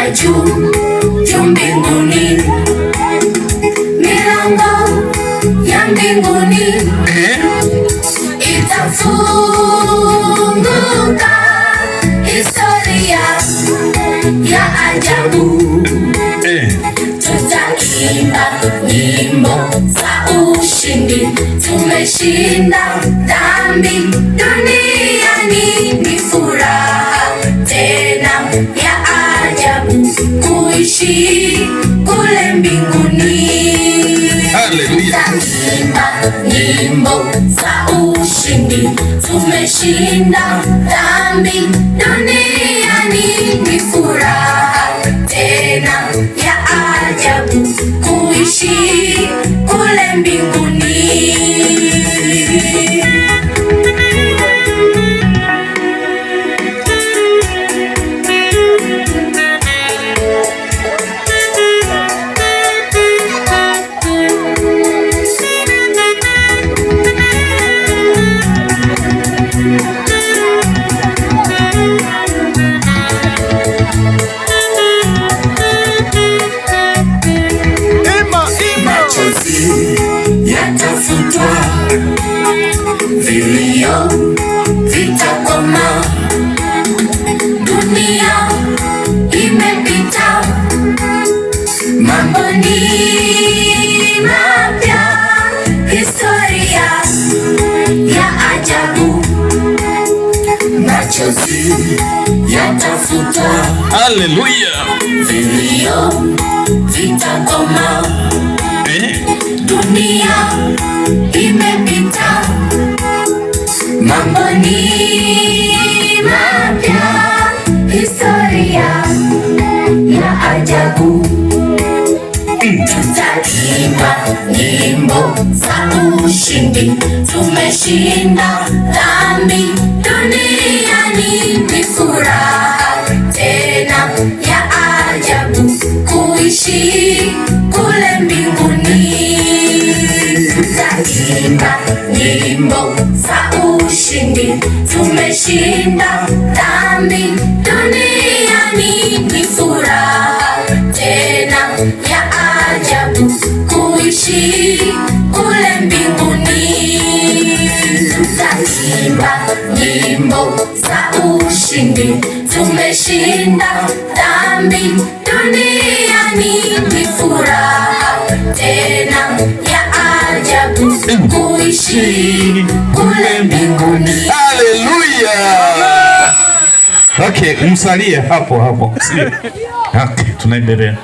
ya juu juu mbinguni, milango ya mbinguni itafunguka, historia ya ajabu. Tutaimba nyimbo za ushindi, tumeshinda dhambi duniani. Ni furaha tena ya ajabu kuishi kule mbinguni. Tutaimba nyimbo za ushindi, tumeshinda dhambi duniani. Ni furaha tena ya ajabu kuishi kule mbinguni. Yatafutwa, vilio vitakoma, dunia imepita, mambo ni mapya, historia ya ajabu. Machozi yatafutwa, haleluya, vilio vitakoma, dunia imepita, mambo ni mapya, historia ya ajabu. Tutaimba nyimbo za ushindi, tumeshinda dhambi duniani. Ni furaha tena ya ajabu kuishi kule mbinguni. Tutaimba nyimbo za ushindi, tumeshinda dhambi duniani. Ni furaha tena ya ajabu kuishi kule mbinguni. Tutaimba nyimbo za ushindi, tumeshinda dhambi duniani. Ni furaha tena ya ajabu kuishi kule mbinguni. Haleluya. Okay, msalie hapo. Okay, tunaendelea.